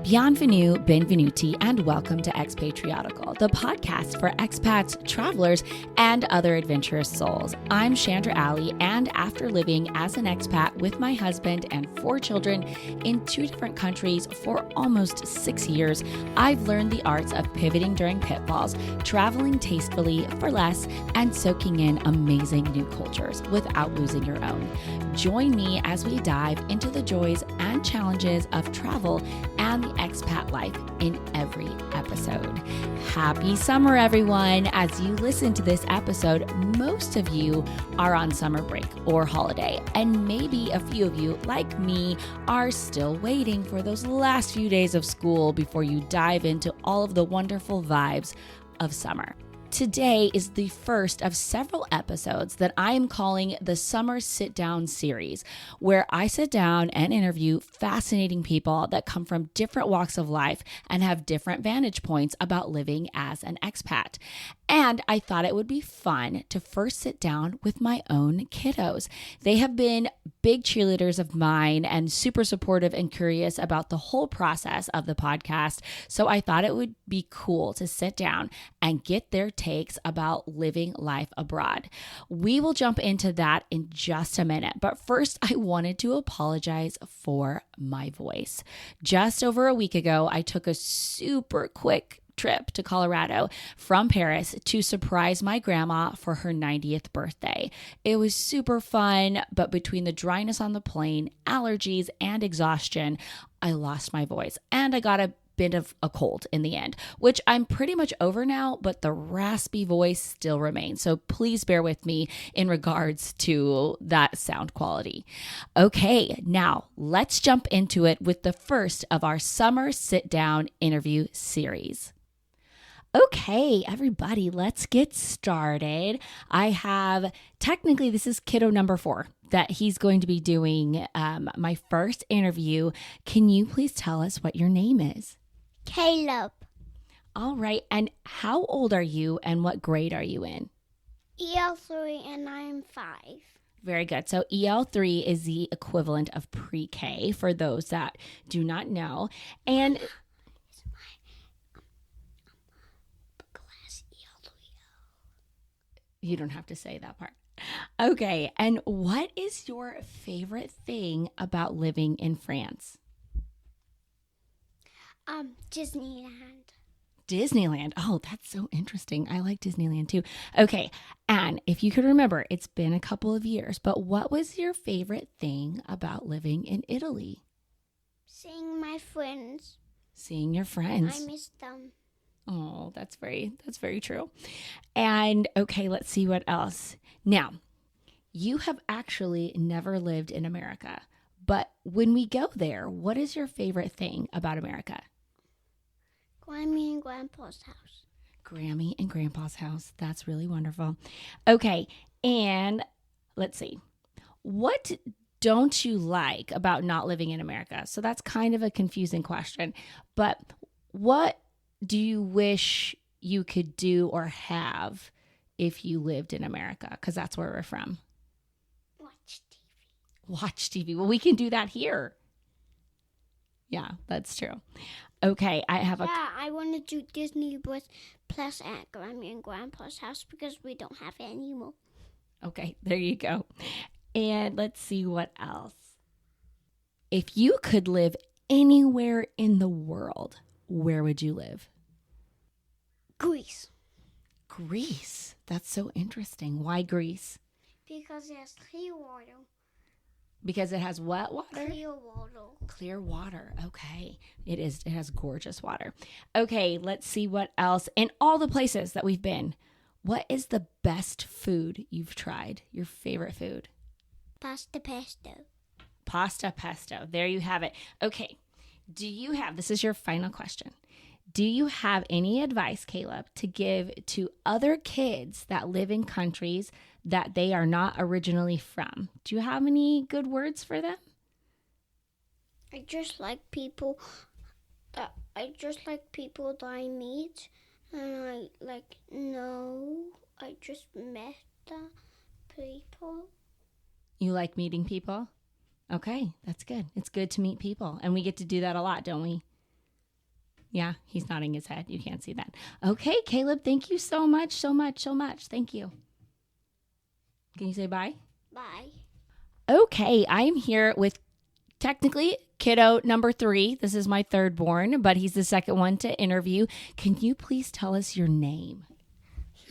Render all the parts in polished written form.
Bienvenue, benvenuti, and welcome to Expatriotical, the podcast for expats, travelers, and other adventurous souls. I'm Chandra, and after living as an expat with my husband and 4 children in 2 different countries for almost 6 years, I've learned the arts of pivoting during pitfalls, traveling tastefully for less, and soaking in amazing new cultures without losing your own. Join me as we dive into the joys and challenges of travel and the expat life in every episode. Happy summer, everyone. As you listen to this episode, most of you are on summer break or holiday, and maybe a few of you, like me, are still waiting for those last few days of school before you dive into all of the wonderful vibes of summer. Today is the first of several episodes that I am calling the Summer Sit Down series, where I sit down and interview fascinating people that come from different walks of life and have different vantage points about living as an expat. And I thought it would be fun to first sit down with my own kiddos. They have been big cheerleaders of mine and super supportive and curious about the whole process of the podcast. So I thought it would be cool to sit down and get their takes about living life abroad. We will jump into that in just a minute. But first, I wanted to apologize for my voice. Just over a week ago, I took a super quick trip to Colorado from Paris to surprise my grandma for her 90th birthday. It was super fun, but between the dryness on the plane, allergies, and exhaustion, I lost my voice and I got a bit of a cold in the end, which I'm pretty much over now, but the raspy voice still remains. So please bear with me in regards to that sound quality. Okay, now let's jump into it with the first of our summer sit down interview series. Okay, everybody, let's get started. Technically, this is kiddo number 4 that he's going to be doing my first interview. Can you please tell us what your name is? Caleb. All right, and how old are you and what grade are you in? EL3 and I'm 5. Very good. So EL3 is the equivalent of pre-K for those that do not know. And you don't have to say that part. Okay, and what is your favorite thing about living in France? Disneyland. Disneyland. Oh, that's so interesting. I like Disneyland too. Okay, and if you could remember, it's been a couple of years, but what was your favorite thing about living in Italy? Seeing my friends. Seeing your friends. I miss them. Oh, that's very true. And okay, let's see what else. Now, you have actually never lived in America, but when we go there, what is your favorite thing about America? Grammy and Grandpa's house. Grammy and Grandpa's house. That's really wonderful. Okay, and let's see. What don't you like about not living in America? So that's kind of a confusing question, but what do you wish you could do or have if you lived in America? Because that's where we're from. Watch TV. Watch TV. Well, we can do that here. Yeah, that's true. Okay, I want to do Disney Plus at Grammy and Grandpa's house because we don't have it anymore. Okay, there you go. And let's see what else. If you could live anywhere in the world, where would you live? Greece. Greece. That's so interesting. Why Greece? Because it has clear water. Because it has what water? Clear water. Clear water. Okay. It has gorgeous water. Okay, let's see what else. In all the places that we've been, what is the best food you've tried? Your favorite food? Pasta pesto. Pasta pesto. There you have it. Okay. This is your final question. Do you have any advice, Caleb, to give to other kids that live in countries that they are not originally from? Do you have any good words for them? I just like people that I meet, and I just met the people. You like meeting people? Okay, that's good. It's good to meet people, and we get to do that a lot, don't we? Yeah, he's nodding his head. You can't see that. Okay, Caleb, thank you so much, so much, so much. Thank you. Can you say bye? Bye. Okay, I'm here with technically kiddo number 3. This is my third born, but he's the second one to interview. Can you please tell us your name?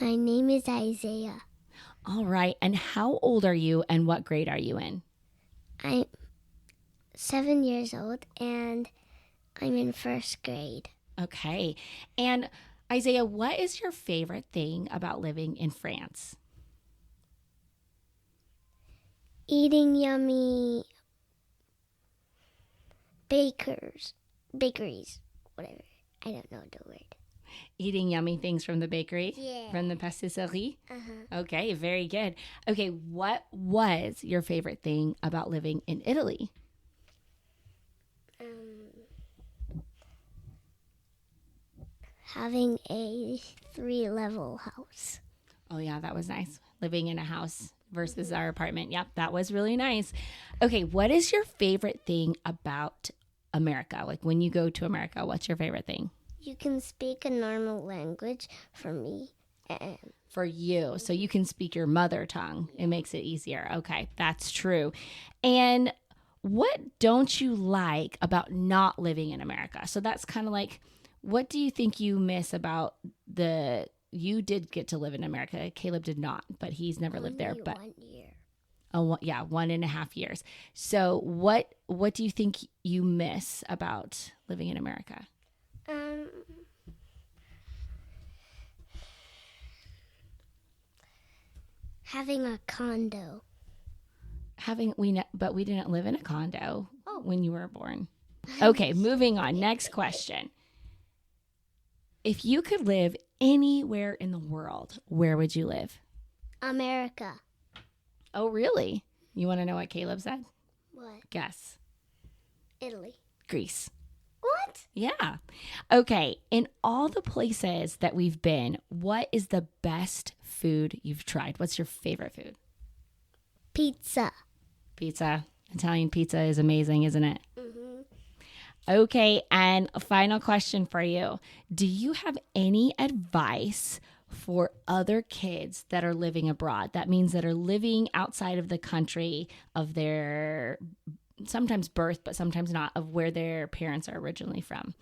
My name is Isaiah. All right, and how old are you and what grade are you in? I'm 7 years old and I'm in first grade. Okay, and Isaiah, what is your favorite thing about living in France? Eating yummy bakeries, whatever. I don't know the word. Eating yummy things from the bakery? Yeah. From the pastisserie? Uh-huh. Okay, very good. Okay, what was your favorite thing about living in Italy? Having a 3-level house. Oh, yeah, that was nice. Living in a house versus our apartment. Yep, that was really nice. Okay, what is your favorite thing about America? Like when you go to America, what's your favorite thing? You can speak a normal language for me. For you, so you can speak your mother tongue. It makes it easier. Okay, that's true. And what don't you like about not living in America? So that's kind of like, what do you think you miss about you did get to live in America. Caleb did not, but he's never lived there. But 1 year. Oh, yeah, 1.5 years. So what do you think you miss about living in America? Having a condo. But we didn't live in a condo when you were born. Okay, moving on. Next question. If you could live anywhere in the world, where would you live? America. Oh, really? You want to know what Caleb said? What? Guess. Italy. Greece. What? Yeah. Okay. In all the places that we've been, what is the best food you've tried? What's your favorite food? Pizza. Pizza. Italian pizza is amazing, isn't it? Mm-hmm. Okay. And a final question for you. Do you have any advice for other kids that are living abroad? That means that are living outside of the country of their sometimes birth, but sometimes not, of where their parents are originally from.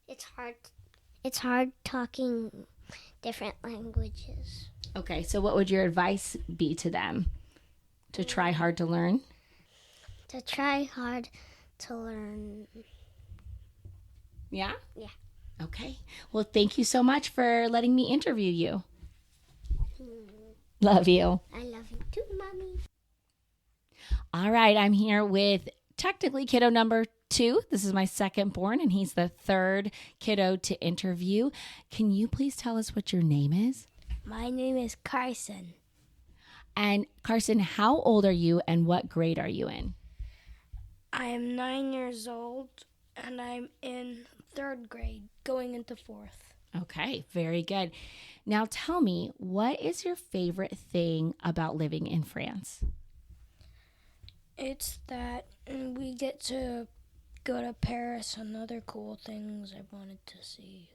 It's hard talking different languages. Okay, so what would your advice be to them? To try hard to learn? To try hard to learn. Yeah? Yeah. Okay. Well, thank you so much for letting me interview you. Love you. I love you too, Mommy. All right, I'm here with technically kiddo number 2. This is my second born, and he's the third kiddo to interview. Can you please tell us what your name is? My name is Carson. And Carson, how old are you and what grade are you in? I am 9 years old, and I'm in 3rd grade, going into 4th. Okay, very good. Now tell me, what is your favorite thing about living in France? It's that we get to go to Paris and other cool things I wanted to see,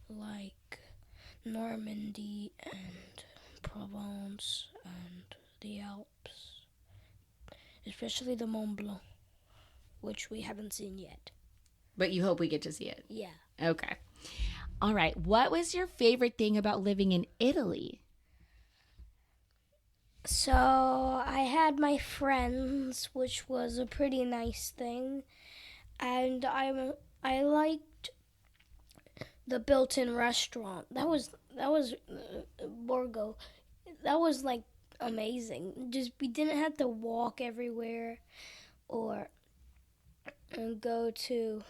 like Normandy and Provence and the Alps, especially the Mont Blanc, which we haven't seen yet. But you hope we get to see it? Yeah. Okay. All right. What was your favorite thing about living in Italy? So I had my friends, which was a pretty nice thing, and I liked the built-in restaurant. That was Borgo. That was like amazing. Just we didn't have to walk everywhere or go to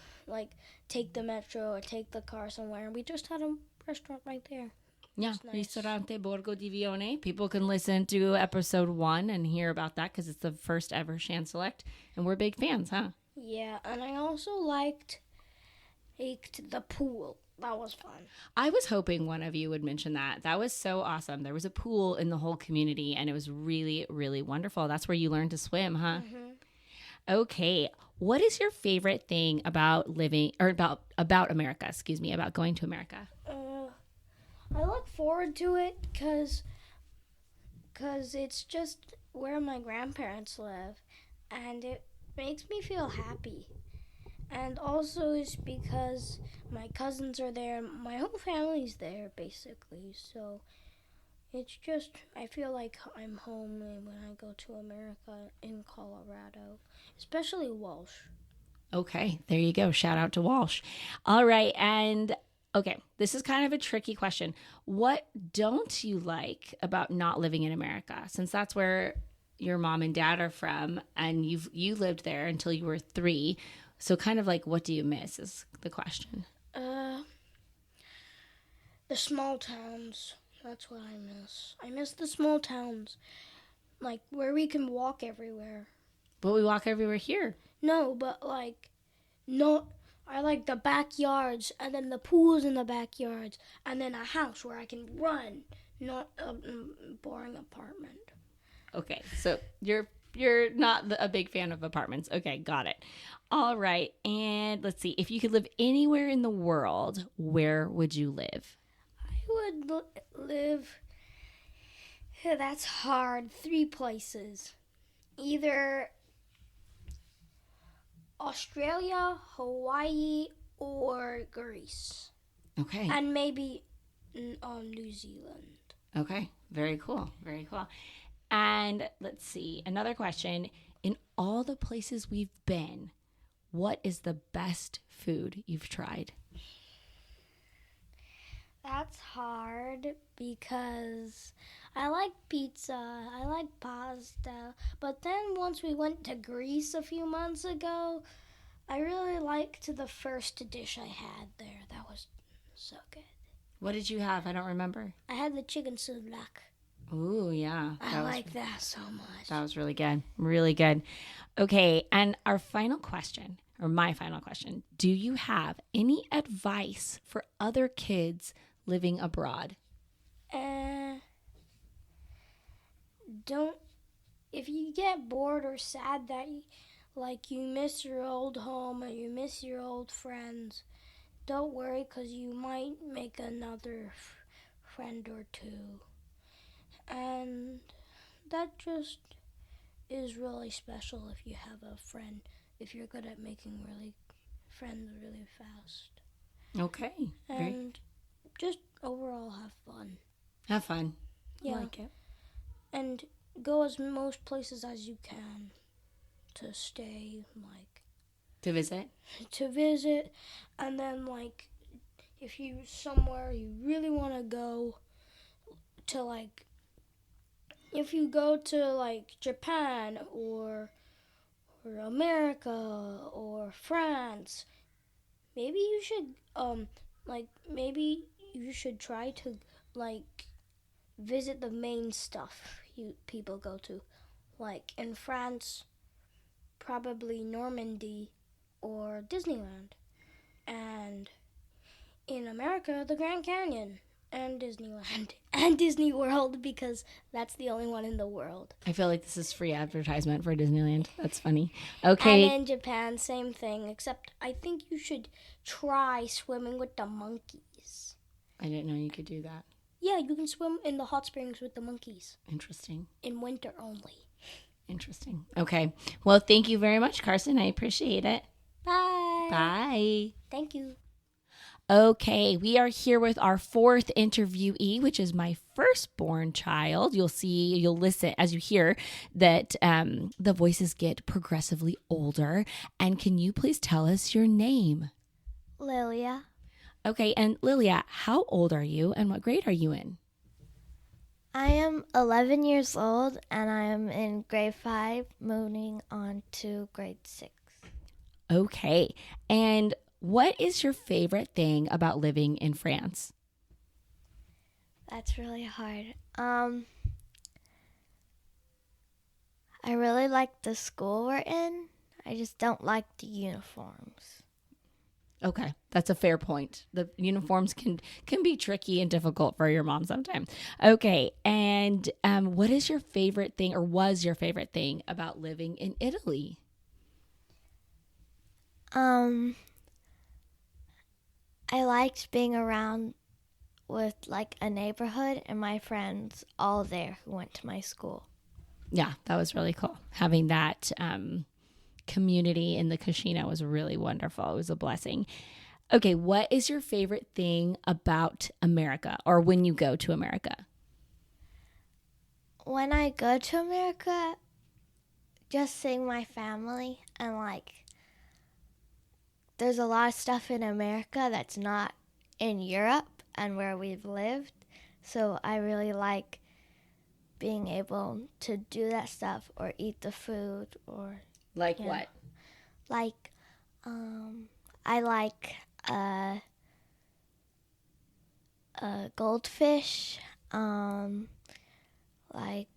take the metro or take the car somewhere. We just had a restaurant right there. Yeah, Nice. Ristorante Borgo di Vione. People can listen to episode 1 and hear about that because it's the first ever Shan Select, and we're big fans, huh? Yeah, and I also liked the pool. That was fun. I was hoping one of you would mention that. That was so awesome. There was a pool in the whole community, and it was really, really wonderful. That's where you learned to swim, huh? Mm-hmm. Okay. What is your favorite thing about living or about America, about going to America? I look forward to it because it's just where my grandparents live, and it makes me feel happy. And also it's because my cousins are there, my whole family's there basically. So it's just, I feel like I'm home when I go to America in Colorado, especially Walsh. Okay, there you go. Shout out to Walsh. All right, and okay, this is kind of a tricky question. What don't you like about not living in America? Since that's where your mom and dad are from, and you lived there until you were 3. So kind of like, what do you miss is the question. The small towns. That's what I miss. I miss the small towns, like where we can walk everywhere. But we walk everywhere here. No, but no. I like the backyards, and then the pools in the backyards, and then a house where I can run, not a boring apartment. Okay, so you're not a big fan of apartments. Okay, got it. All right, and let's see. If you could live anywhere in the world, where would you live? I would live. That's hard. 3 places. Either Australia, Hawaii, or Greece. Okay. And maybe New Zealand. Okay, very cool. Very cool. And let's see, another question. In all the places we've been, what is the best food you've tried? That's hard because I like pizza, I like pasta, but then once we went to Greece a few months ago, I really liked the first dish I had there. That was so good. What did you have? I don't remember. I had the chicken souvlaki. Ooh, yeah. I like that so much. That was really good. Really good. Okay, and our final question, or my final question, do you have any advice for other kids living abroad? If you get bored or sad that you miss your old home or you miss your old friends, don't worry, because you might make another friend or 2. And that just is really special if you have a friend, if you're good at making friends really fast. Okay. And just overall have fun. Have fun. Yeah. I like it. And go as most places as you can to stay, to visit. And then if you somewhere you really want to go to, if you go to Japan or America or France, maybe you should try to visit the main stuff people go to. In France, probably Normandy or Disneyland. And in America, the Grand Canyon and Disneyland and Disney World, because that's the only one in the world. I feel like this is free advertisement for Disneyland. That's funny. Okay. And in Japan, same thing, except I think you should try swimming with the monkeys. I didn't know you could do that. Yeah, you can swim in the hot springs with the monkeys. Interesting. In winter only. Interesting. Okay. Well, thank you very much, Carson. I appreciate it. Bye. Bye. Thank you. Okay, we are here with our 4th interviewee, which is my firstborn child. You'll listen as you hear that the voices get progressively older. And can you please tell us your name? Lilia. Okay, and Lilia, how old are you and what grade are you in? I am 11 years old and I am in grade 5, moving on to grade 6. Okay, and what is your favorite thing about living in France? That's really hard. I really like the school we're in. I just don't like the uniforms. Okay, that's a fair point. The uniforms can be tricky and difficult for your mom sometimes. Okay, and what is your favorite thing, or was your favorite thing about living in Italy? Um, I liked being around with like a neighborhood and my friends all there who went to my school. Yeah, that was really cool. Having that community in the Kashina was really wonderful. It was a blessing. Okay, what is your favorite thing about America or when you go to America? When I go to America, just seeing my family and like there's a lot of stuff in America that's not in Europe and where we've lived. So I really like being able to do that stuff or eat the food or Like Yeah. what? like I like goldfish, like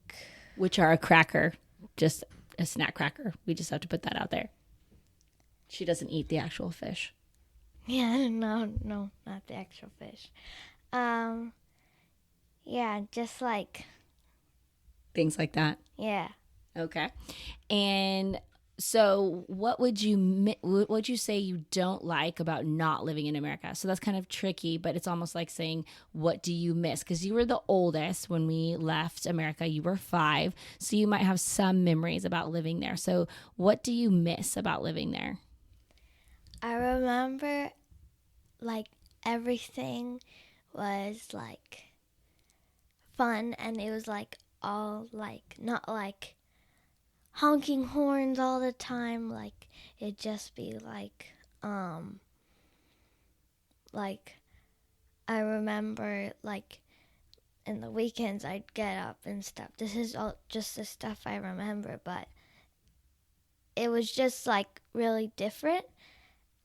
Which are a cracker, just a snack cracker. We just have to put that out there. She doesn't eat the actual fish. yeah, no, not the actual fish. Yeah, just like Things like that. yeah. Okay. And so what would you say you don't like about not living in America? So that's kind of tricky, but it's almost like saying, what do you miss? Because you were the oldest when we left America. You were 5. So you might have some memories about living there. So what do you miss about living there? I remember like everything was like fun and it was like all like not like honking horns all the time, like it'd just be like I remember like in the weekends I'd get up and stuff. This is all just the stuff I remember, but it was just like really different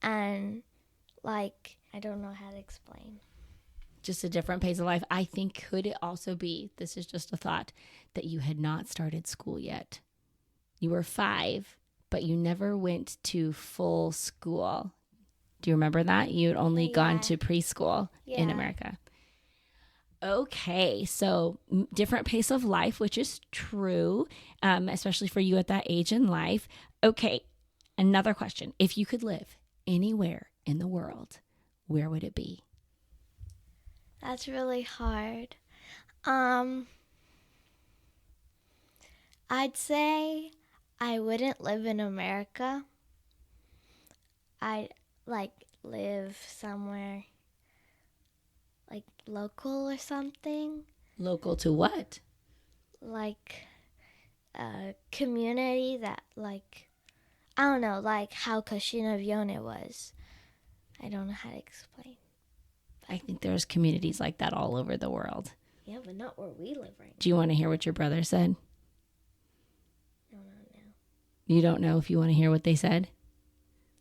and like I don't know how to explain. Just a different pace of life. I think could it also be, this is just a thought, that you had not started school yet. You were 5, but you never went to full school. Do you remember that? You had only gone to preschool in America. Okay, so different pace of life, which is true, especially for you at that age in life. Okay, another question. If you could live anywhere in the world, where would it be? That's really hard. I'd say I wouldn't live in America. I'd like live somewhere like local or something. Local to what? Like a community that like I don't know, like how Kashinavione was. I don't know how to explain. I think there's communities like that all over the world. Yeah, but not where we live right now. Do you want to hear what your brother said? No. You don't know if you want to hear what they said?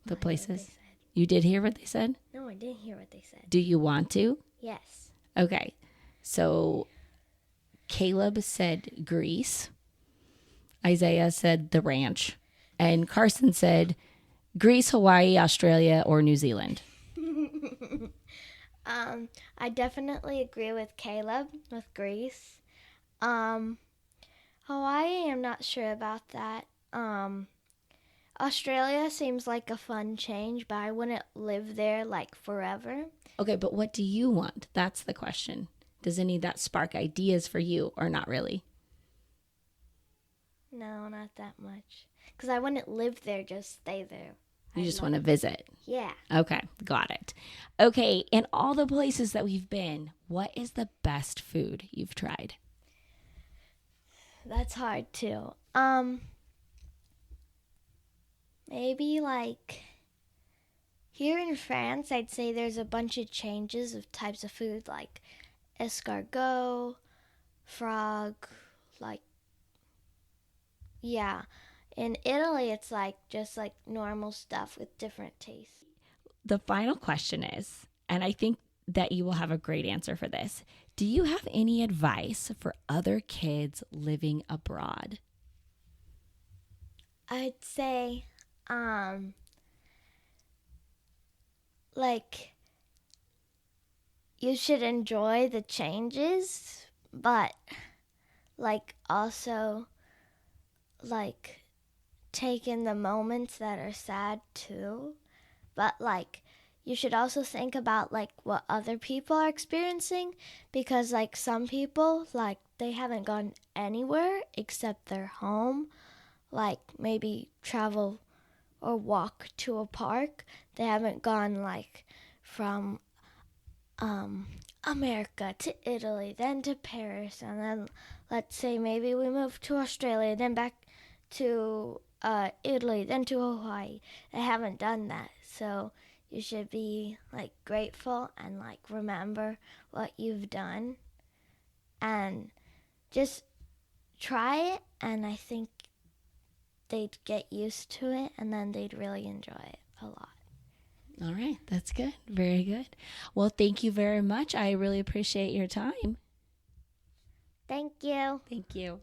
The places? You did hear what they said? No, I didn't hear what they said. Do you want to? Yes. Okay. So Caleb said Greece. Isaiah said the ranch. And Carson said Greece, Hawaii, Australia, or New Zealand. I definitely agree with Caleb with Greece. Hawaii, I'm not sure about that. Australia seems like a fun change, but I wouldn't live there like forever. Okay, but what do you want? That's the question. Does any of that spark ideas for you or not really? No, not that much. Because I wouldn't live there, just stay there. You just want to visit. Yeah. Okay, got it. Okay, in all the places that we've been, what is the best food you've tried? That's hard too. Maybe like here in France, I'd say there's a bunch of changes of types of food like escargot, frog, like yeah. In Italy, it's like just like normal stuff with different tastes. The final question is, and I think that you will have a great answer for this. Do you have any advice for other kids living abroad? I'd say, like, you should enjoy the changes, but, like, also, like, take in the moments that are sad too. but like you should also think about like what other people are experiencing, because like some people, like they haven't gone anywhere except their home, like maybe travel or walk to a park. They haven't gone like from America to Italy, then to Paris, and then let's say maybe we move to Australia, then back to Italy, then to Hawaii. They haven't done that, so you should be like grateful and like remember what you've done and just try it, and I think they'd get used to it and then they'd really enjoy it a lot. All right. That's good. Very good. Well, thank you very much. I really appreciate your time. Thank you. Thank you.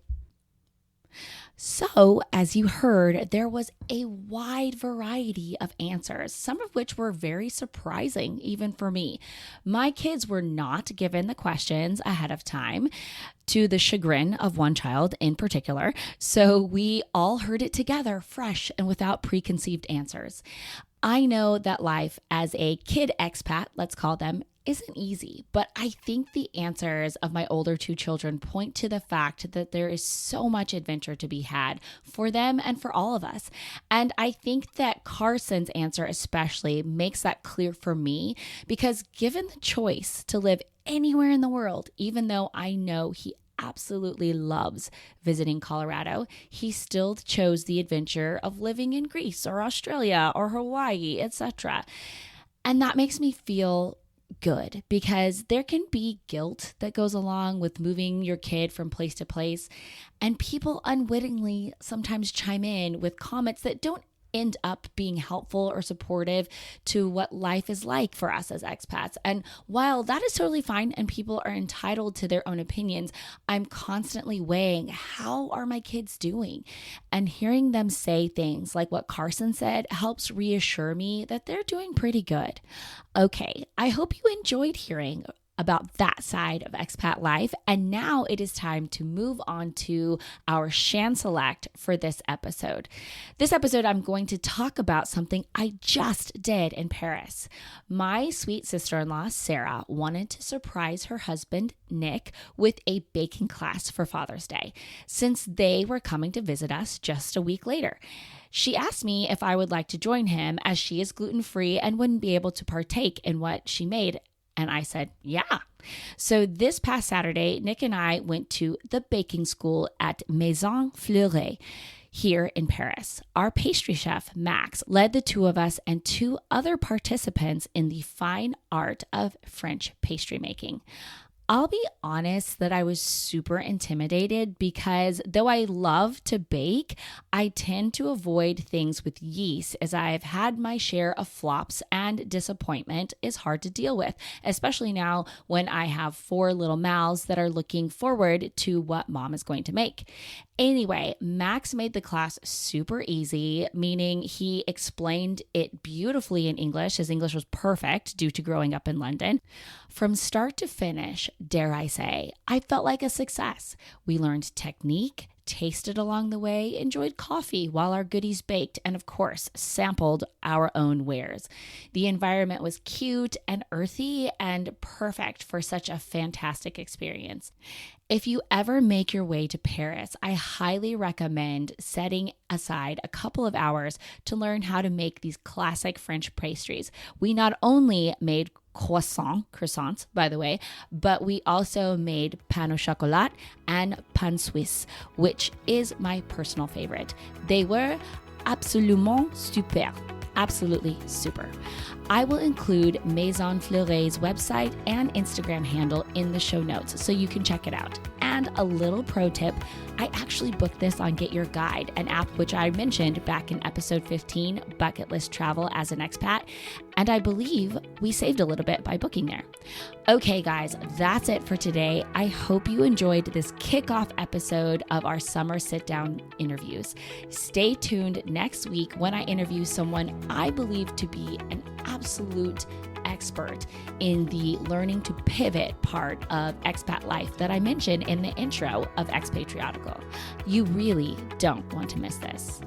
So, as you heard, there was a wide variety of answers, some of which were very surprising, even for me. My kids were not given the questions ahead of time, to the chagrin of one child in particular. So, we all heard it together, fresh and without preconceived answers. I know that life as a kid expat, let's call them, isn't easy, but I think the answers of my older two children point to the fact that there is so much adventure to be had for them and for all of us. And I think that Carson's answer especially makes that clear for me, because given the choice to live anywhere in the world, even though I know he absolutely loves visiting Colorado, he still chose the adventure of living in Greece or Australia or Hawaii, etc. And that makes me feel good, because there can be guilt that goes along with moving your kid from place to place, and people unwittingly sometimes chime in with comments that don't end up being helpful or supportive to what life is like for us as expats. And while that is totally fine and people are entitled to their own opinions, I'm constantly weighing, how are my kids doing? And hearing them say things like what Carson said helps reassure me that they're doing pretty good. Okay, I hope you enjoyed hearing about that side of expat life. And now it is time to move on to our Shan Select for this episode. This episode, I'm going to talk about something I just did in Paris. My sweet sister-in-law, Sarah, wanted to surprise her husband, Nick, with a baking class for Father's Day, since they were coming to visit us just a week later. She asked me if I would like to join him, as she is gluten-free and wouldn't be able to partake in what she made. And I said, yeah. So this past Saturday, Nick and I went to the baking school at Maison Fleuret here in Paris. Our pastry chef, Max, led the two of us and two other participants in the fine art of French pastry making. I'll be honest that I was super intimidated, because though I love to bake, I tend to avoid things with yeast, as I've had my share of flops, and disappointment is hard to deal with, especially now when I have 4 little mouths that are looking forward to what mom is going to make. Anyway, Max made the class super easy, meaning he explained it beautifully in English. His English was perfect due to growing up in London. From start to finish, dare I say, I felt like a success. We learned technique, tasted along the way, enjoyed coffee while our goodies baked, and of course, sampled our own wares. The environment was cute and earthy and perfect for such a fantastic experience. If you ever make your way to Paris, I highly recommend setting aside a couple of hours to learn how to make these classic French pastries. We not only made croissants, by the way, but we also made pain au chocolat and pain suisse, which is my personal favorite. They were absolument super. Absolutely super. I will include Maison Fleuret's website and Instagram handle in the show notes so you can check it out. And a little pro tip, I actually booked this on Get Your Guide, an app which I mentioned back in episode 15, Bucket List Travel as an Expat, and I believe we saved a little bit by booking there. Okay, guys, that's it for today. I hope you enjoyed this kickoff episode of our summer sit-down interviews. Stay tuned next week when I interview someone I believe to be an absolute expert in the learning to pivot part of expat life that I mentioned in the intro of Expatriotical. You really don't want to miss this.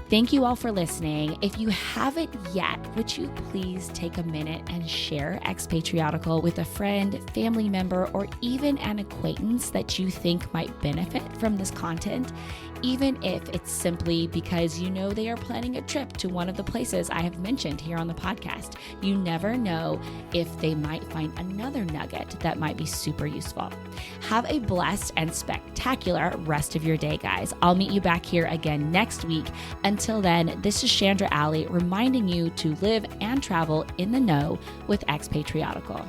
Thank you all for listening. If you haven't yet, would you please take a minute and share Expatriotical with a friend, family member, or even an acquaintance that you think might benefit from this content, even if it's simply because you know they are planning a trip to one of the places I have mentioned here on the podcast. You never know if they might find another nugget that might be super useful. Have a blessed and spectacular rest of your day, guys. I'll meet you back here again next week. Until then, this is Chandra reminding you to live and travel in the know with Expatriotical.